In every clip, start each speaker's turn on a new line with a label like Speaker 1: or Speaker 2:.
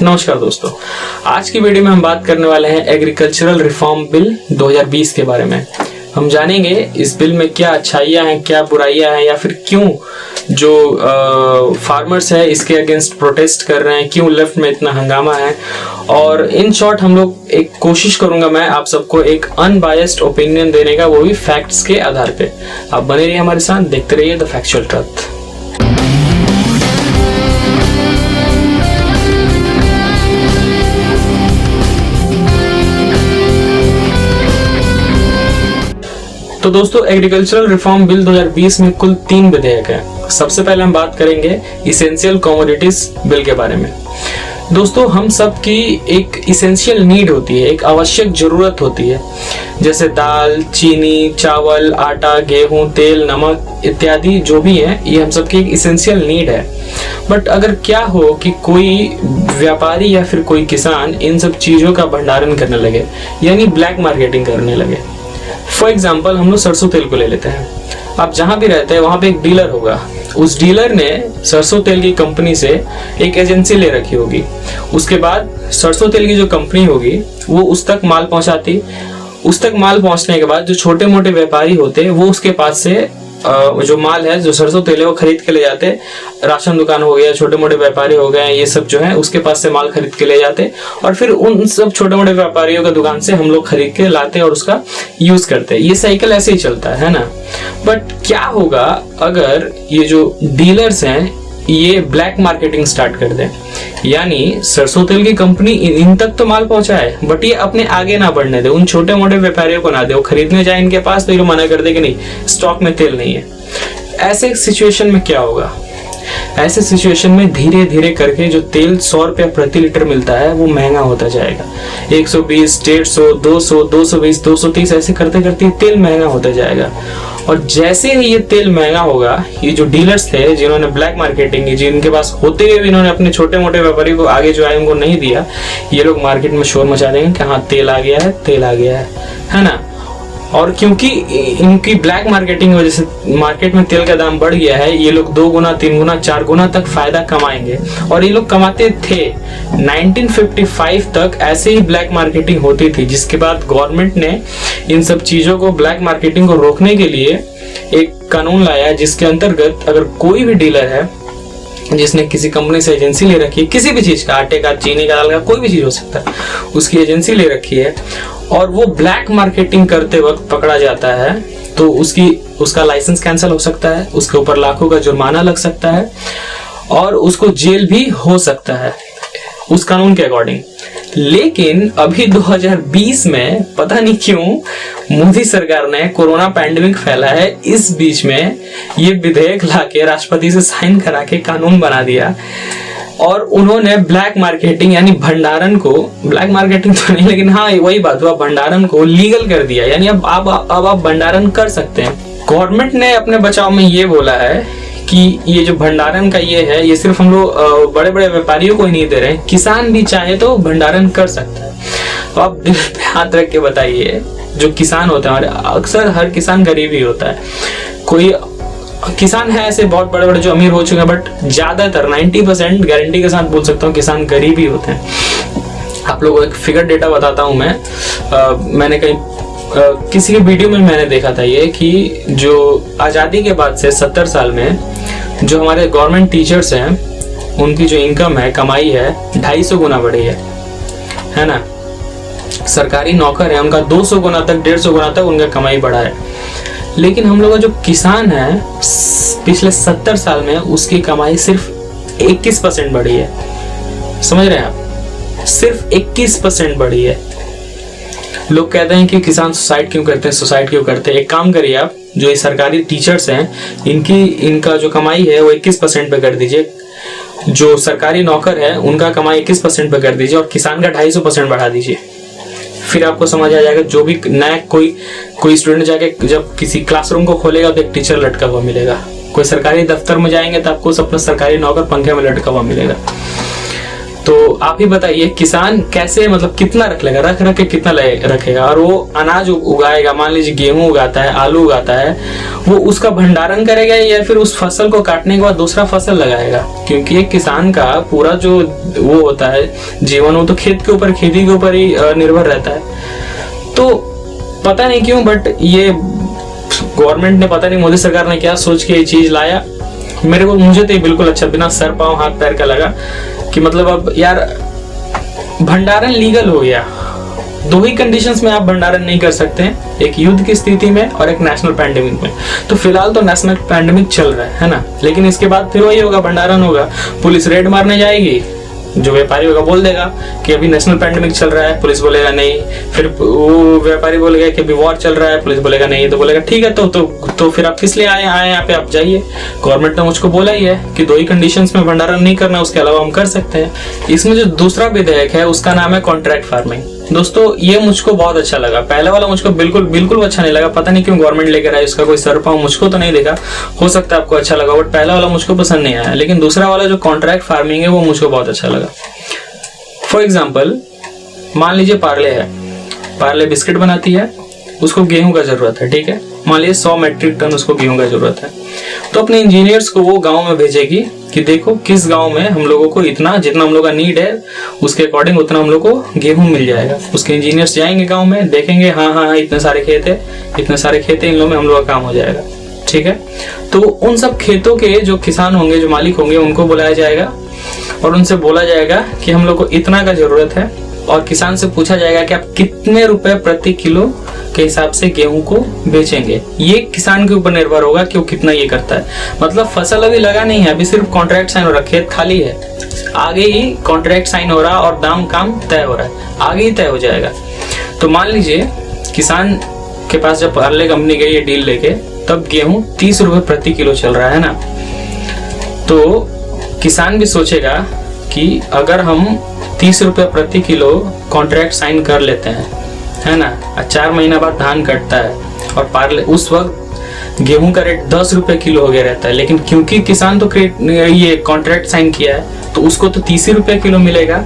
Speaker 1: नमस्कार दोस्तों, आज की वीडियो में हम बात करने वाले हैं एग्रीकल्चरल रिफॉर्म बिल 2020 के बारे में। हम जानेंगे इस बिल में क्या अच्छाइयाँ हैं, क्या बुराइयाँ हैं, या फिर क्यों जो फार्मर्स है इसके अगेंस्ट प्रोटेस्ट कर रहे हैं, क्यों लेफ्ट में इतना हंगामा है। और इन शॉर्ट हम लोग एक कोशिश करूंगा मैं आप सबको एक अनबायस्ड ओपिनियन देने का, वो भी फैक्ट्स के आधार पे। आप बने रहिए हमारे साथ, देखते रहिए द फैक्चुअल ट्रुथ। तो दोस्तों, एग्रीकल्चरल रिफॉर्म बिल 2020 में कुल 3 विधेयक हैं। सबसे पहले हम बात करेंगे इसेंशियल कमोडिटीज बिल के बारे में। दोस्तों, हम सब की एक इसेंशियल नीड होती है, एक आवश्यक जरूरत होती है, जैसे दाल, चीनी, चावल, आटा, गेहूं, तेल, नमक इत्यादि जो भी है, ये हम सब की एक इसेंशियल नीड है। बट अगर क्या हो कि कोई व्यापारी या फिर कोई किसान इन सब चीजों का भंडारण करने लगे, यानी ब्लैक मार्केटिंग करने लगे। फॉर एग्जाम्पल हम लोग सरसों तेल को ले लेते हैं। आप जहां भी रहते हैं वहां पे एक डीलर होगा। उस डीलर ने सरसों तेल की कंपनी से एक एजेंसी ले रखी होगी। उसके बाद सरसों तेल की जो कंपनी होगी वो उस तक माल पहुंचाती। उस तक माल पहुंचने के बाद जो छोटे मोटे व्यापारी होते वो उसके पास से जो माल है, जो सरसों तेल है, वो खरीद के ले जाते। राशन दुकान हो गया, छोटे मोटे व्यापारी हो गए, ये सब जो है उसके पास से माल खरीद के ले जाते और फिर उन सब छोटे मोटे व्यापारियों का दुकान से हम लोग खरीद के लाते और उसका यूज करते। ये साइकिल ऐसे ही चलता है ना। बट क्या होगा अगर ये जो डीलर्स हैं ये ब्लैक मार्केटिंग स्टार्ट कर दे, यानी सरसों तेल की कंपनी इन तक तो माल पहुंचाए बट ये अपने आगे ना बढ़ने दे, उन छोटे मोटे व्यापारियों को ना दे। वो खरीदने जाए इनके पास तो ये मना कर दे कि नहीं, स्टॉक में तेल नहीं है। ऐसे सिचुएशन में क्या होगा? ऐसे सिचुएशन में धीरे धीरे करके जो तेल 100 रुपया प्रति लीटर मिलता है वो महंगा होता जाएगा। 120, 150, 200, 220, 230 ऐसे करते करते तेल महंगा होता जाएगा। और जैसे ही ये तेल महंगा होगा, ये जो डीलर्स थे जिन्होंने ब्लैक मार्केटिंग की, जिनके पास होते हुए भी इन्होंने अपने छोटे मोटे व्यापारी को आगे जो है उनको नहीं दिया, ये लोग मार्केट में शोर मचा देंगे कि हाँ तेल आ गया है, तेल आ गया है ना। और क्योंकि इनकी ब्लैक मार्केटिंग की वजह से मार्केट में तेल का दाम बढ़ गया है, ये लोग 2 गुना, 3 गुना, 4 गुना तक फायदा कमाएंगे। और ये लोग कमाते थे। 1955 तक ऐसे ही ब्लैक मार्केटिंग होती थी, जिसके बाद गवर्नमेंट ने इन सब चीजों को, ब्लैक मार्केटिंग को रोकने के लिए एक कानून लाया, जिसके अंतर्गत अगर कोई भी डीलर है जिसने किसी कंपनी से एजेंसी ले रखी है, किसी भी चीज का, आटे का, चीनी का, दाल का, कोई भी चीज हो सकता है, उसकी एजेंसी ले रखी है और वो ब्लैक मार्केटिंग करते वक्त पकड़ा जाता है तो उसका लाइसेंस कैंसिल हो सकता है, उसके ऊपर लाखों का जुर्माना लग सकता है और उसको जेल भी हो सकता है उस कानून के अकॉर्डिंग। लेकिन अभी 2020 में पता नहीं क्यों मोदी सरकार ने, कोरोना पैंडेमिक फैला है, इस बीच में ये विधेयक लाके राष्ट्रपति से साइन करा के कानून बना दिया और उन्होंने ब्लैक मार्केटिंग यानी भंडारण को, ब्लैक मार्केटिंग तो नहीं लेकिन हाँ वही बात हुआ, भंडारण को लीगल कर दिया। यानी अब आप भंडारण कर सकते हैं। गवर्नमेंट ने अपने बचाव में ये बोला है कि ये जो भंडारण का ये है, ये सिर्फ हम लोग बड़े बड़े व्यापारियों को ही नहीं दे रहे हैं, किसान भी चाहे तो भंडारण कर सकता है। तो आप दिल पे हाथ रख के बताइए, जो किसान होते हैं, अक्सर हर किसान गरीब ही होता है। कोई किसान है ऐसे बहुत बड़े बड़े जो अमीर हो चुके हैं, बट ज्यादातर 90% गारंटी के साथ बोल सकता हूँ किसान गरीब ही होते हैं। आप लोगों को एक फिगर डेटा बताता हूँ मैं। मैंने कहीं किसी के वीडियो में मैंने देखा था ये कि जो आज़ादी के बाद से 70 साल में जो हमारे गवर्नमेंट टीचर्स हैं उनकी जो इनकम है, कमाई है, 250 गुना बढ़ी है ना। सरकारी नौकर है उनका 200 गुना तक, 150 गुना तक उनका कमाई बढ़ा है। लेकिन हम लोग का जो किसान है पिछले 70 साल में उसकी कमाई सिर्फ 21% बढ़ी है। समझ रहे हैं आप? सिर्फ 21% बढ़ी है। लोग कहते हैं कि किसान सुसाइड क्यों करते हैं, सुसाइड क्यों करते हैं। एक काम करिए आप, जो ये सरकारी टीचर्स हैं इनका जो कमाई है वो 21% पे कर दीजिए। जो सरकारी नौकर है उनका कमाई 21% पे कर दीजिए और किसान का 250% बढ़ा दीजिए। फिर आपको समझ आ जाएगा। जो भी नया कोई स्टूडेंट जाके जब किसी क्लासरूम को खोलेगा तो एक टीचर लटका हुआ मिलेगा। कोई सरकारी दफ्तर में जाएंगे तो आपको अपना सरकारी नौकर पंखे में लटका हुआ मिलेगा। तो आप ही बताइए किसान कैसे, मतलब कितना रख लेगा, रख के कितना रखेगा। और वो अनाज उगाएगा, मान लीजिए गेहूं उगाता है, आलू उगाता है, वो उसका भंडारण करेगा या फिर उस फसल को काटने के बाद दूसरा फसल लगाएगा? क्योंकि एक किसान का पूरा जो वो होता है जीवन, वो तो खेती के ऊपर ही निर्भर रहता है। तो पता नहीं क्यों बट ये गवर्नमेंट ने, पता नहीं मोदी सरकार ने क्या सोच के ये चीज लाया, मुझे तो ये बिल्कुल अच्छा, बिना सर पांव हाथ पैर का लगा कि मतलब अब यार भंडारण लीगल हो गया। दो ही कंडीशंस में आप भंडारण नहीं कर सकते हैं, एक युद्ध की स्थिति में और एक नेशनल पैंडेमिक में। तो फिलहाल तो नेशनल पैंडेमिक चल रहा है ना, लेकिन इसके बाद फिर वही होगा, भंडारण होगा, पुलिस रेड मारने जाएगी, जो व्यापारी होगा बोल देगा कि अभी नेशनल पैंडेमिक चल रहा है, पुलिस बोलेगा नहीं, फिर वो व्यापारी बोलेगा कि अभी वॉर चल रहा है, पुलिस बोलेगा नहीं, तो बोलेगा ठीक है तो फिर आप किस लिए आए यहाँ पे, आप जाइए। गवर्नमेंट ने मुझको बोला ही है कि दो ही कंडीशंस में भंडारण नहीं करना, उसके अलावा हम कर सकते हैं। इसमें जो दूसरा विधेयक है उसका नाम है कॉन्ट्रैक्ट फार्मिंग। दोस्तों ये मुझको बहुत अच्छा लगा, पहले वाला मुझको बिल्कुल अच्छा नहीं लगा, पता नहीं क्यों गवर्नमेंट लेकर आई, उसका कोई सर पाँव मुझको तो नहीं देखा, हो सकता है आपको अच्छा लगा, बट पहला वाला मुझको पसंद नहीं आया। लेकिन दूसरा वाला जो कॉन्ट्रैक्ट फार्मिंग है वो मुझको बहुत अच्छा लगा। फॉर एग्जाम्पल मान लीजिए पार्ले बिस्किट बनाती है, उसको गेहूं का जरूरत है, ठीक है, मान लीजिए 100 मेट्रिक टन उसको गेहूं का जरूरत है, तो अपने इंजीनियर्स को वो गांव में भेजेगी कि देखो किस गांव में हम लोगों को इतना, जितना हम लोग का नीड है उसके अकॉर्डिंग उतना हम लोग को गेहूं मिल जाएगा। उसके इंजीनियर्स जाएंगे गांव में, देखेंगे हाँ इतने सारे खेत है, इन लोगों में हम लोग का काम हो जाएगा, ठीक है। तो उन सब खेतों के जो किसान होंगे, जो मालिक होंगे, उनको बुलाया जाएगा और उनसे बोला जाएगा कि हम लोग को इतना का जरूरत है, और किसान से पूछा जाएगा कि आप कितने रुपए प्रति किलो के हिसाब से गेहूं को बेचेंगे। ये किसान के ऊपर निर्भर होगा कि वो कितना ये करता है। मतलब फसल अभी लगा नहीं है, अभी सिर्फ कॉन्ट्रैक्ट साइन हो रहा है, खेत खाली है, आगे ही कॉन्ट्रैक्ट साइन हो रहा और दाम काम तय हो रहा है, आगे ही तय हो जाएगा। तो मान लीजिए किसान के पास जब पार्ले कंपनी गई ये डील लेके, तब गेहूं 30 रुपए प्रति किलो चल रहा है ना, तो किसान भी सोचेगा कि अगर हम 30 रुपए प्रति किलो कॉन्ट्रैक्ट साइन कर लेते हैं, है ना, 4 महीना बाद धान कटता है और पार्ले उस वक्त गेहूं का रेट 10 रुपए किलो हो गया रहता है, लेकिन क्योंकि किसान तो ये कॉन्ट्रैक्ट साइन किया है तो उसको तो 30 रुपए किलो मिलेगा,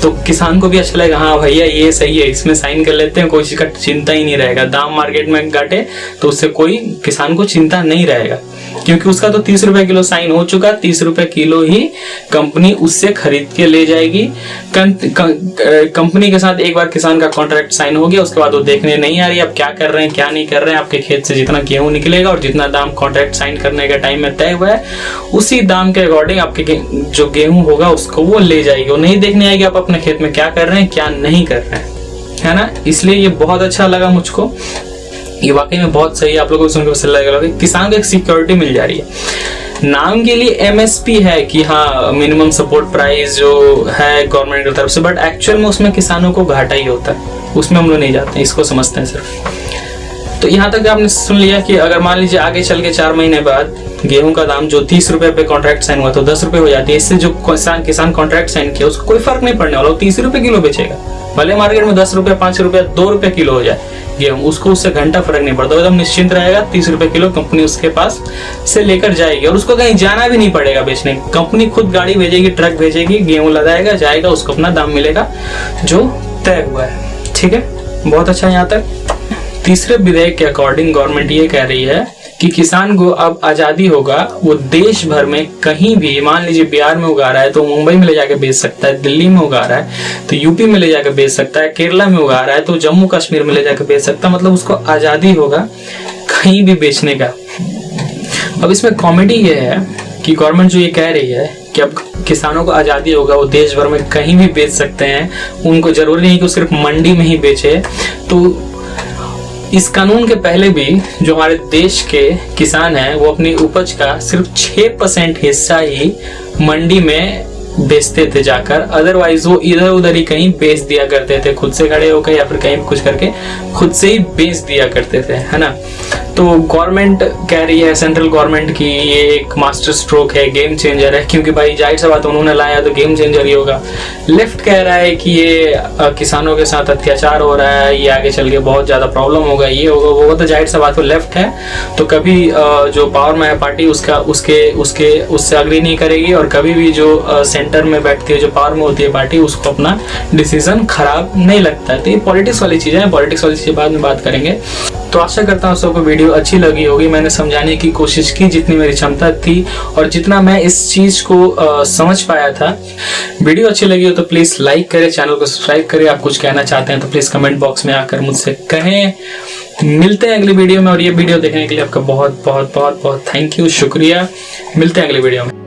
Speaker 1: तो किसान को भी अच्छा लगेगा, हाँ भैया ये सही है, इसमें साइन कर लेते हैं, कोई चीज का चिंता ही नहीं रहेगा, दाम मार्केट में घटे तो उससे कोई किसान को चिंता नहीं रहेगा, क्योंकि उसका तो 30 रुपए किलो साइन हो चुका, 30 रुपए किलो ही कंपनी उससे खरीद के ले जाएगी। कंपनी के साथ एक बार किसान का कॉन्ट्रैक्ट साइन हो गया, उसके बाद वो देखने नहीं आ रही आप क्या कर रहे हैं क्या नहीं कर रहे हैं, आपके खेत से जितना गेहूं निकलेगा और जितना दाम कॉन्ट्रैक्ट साइन करने के टाइम में तय हुआ है, उसी दाम के अकॉर्डिंग आपके जो गेहूं होगा उसको वो ले जाएगी, वो नहीं देखने आएगी आप अपने खेत में क्या कर रहे हैं क्या नहीं कर रहे हैं, है ना। इसलिए ये बहुत अच्छा लगा मुझको, ये वाकई में बहुत सही है, आप लोगों को सुनकर पसंद लगेगा। किसान को एक सिक्योरिटी मिल जा रही है। नाम के लिए एमएसपी है कि हाँ मिनिमम सपोर्ट प्राइस जो है गवर्नमेंट की तरफ से, बट एक्चुअल में उसमें किसानों को घाटा ही होता है, उसमें हम लोग नहीं जाते हैं, इसको समझते हैं सिर्फ। तो यहाँ तक आपने सुन लिया कि अगर मान लीजिए आगे चल के 4 महीने बाद गेहूं का दाम जो 30 रुपए पे कॉन्ट्रैक्ट साइन हुआ तो 10 रुपए हो जाती है, इससे जो किसान कॉन्ट्रैक्ट साइन किया उसको कोई फर्क नहीं पड़ने वाला, वो 30 रुपए किलो बेचेगा, भले मार्केट में 10 रुपए 5 रुपए 2 रुपए किलो हो जाए गेहूं, उसको उससे घंटा फर्क नहीं पड़ता, एकदम निश्चिंत रहेगा। 30 रुपए किलो कंपनी उसके पास से लेकर जाएगी और उसको कहीं जाना भी नहीं पड़ेगा बेचने, कंपनी खुद गाड़ी भेजेगी, ट्रक भेजेगी, गेहूं लगाएगा, जाएगा, उसको अपना दाम मिलेगा जो तय हुआ है, ठीक है। बहुत अच्छा। यहाँ तक तीसरे विधेयक के अकॉर्डिंग गवर्नमेंट ये कह रही है कि किसान को अब आजादी होगा, वो देश भर में कहीं भी, मान लीजिए बिहार में उगा रहा है तो मुंबई में ले जाकर बेच सकता है, दिल्ली में उगा रहा है तो यूपी में ले जाकर बेच सकता है, केरला में उगा रहा है तो जम्मू कश्मीर में ले जाकर बेच सकता है, मतलब उसको आजादी होगा कहीं भी बेचने का। अब इसमें कॉमेडी ये है कि गवर्नमेंट जो ये कह रही है कि अब किसानों को आजादी होगा, वो देश भर में कहीं भी बेच सकते हैं, उनको जरूरी नहीं कि वो सिर्फ मंडी में ही बेचे। तो इस कानून के पहले भी जो हमारे देश के किसान हैं वो अपनी उपज का सिर्फ 6% हिस्सा ही मंडी में बेचते थे जाकर, अदरवाइज वो इधर उधर ही कहीं बेच दिया करते थे, खुद से खड़े होकर या फिर कहीं कुछ करके खुद से ही बेच दिया करते थे, है ना। तो गवर्नमेंट कह रही है, सेंट्रल गवर्नमेंट की ये एक मास्टर स्ट्रोक है, गेम चेंजर है, क्योंकि भाई जाहिर सी बात उन्होंने लाया तो गेम चेंजर ही होगा। लेफ्ट कह रहा है कि ये किसानों के साथ अत्याचार हो रहा है, ये आगे चल के बहुत ज़्यादा प्रॉब्लम होगा, ये होगा वो, तो जाहिर सी बात वो लेफ्ट है तो कभी जो पावर में है पार्टी उससे अग्री नहीं करेगी, और कभी भी जो सेंटर में बैठती है, जो पावर में होती है पार्टी, उसको अपना डिसीजन खराब नहीं लगता है। तो ये पॉलिटिक्स वाली चीज़ें हैं, पॉलिटिक्स वाली चीज़ें बाद में बात करेंगे। तो आशा करता हूँ सबको वीडियो अच्छी लगी होगी। मैंने समझाने की कोशिश की जितनी मेरी क्षमता थी और जितना मैं इस चीज़ को समझ पाया था। वीडियो अच्छी लगी हो तो प्लीज़ लाइक करें, चैनल को सब्सक्राइब करें। आप कुछ कहना चाहते हैं तो प्लीज़ कमेंट बॉक्स में आकर मुझसे कहें। मिलते हैं अगली वीडियो में, और ये वीडियो देखने के लिए आपका बहुत बहुत बहुत बहुत थैंक यू, शुक्रिया। मिलते हैं अगली वीडियो में।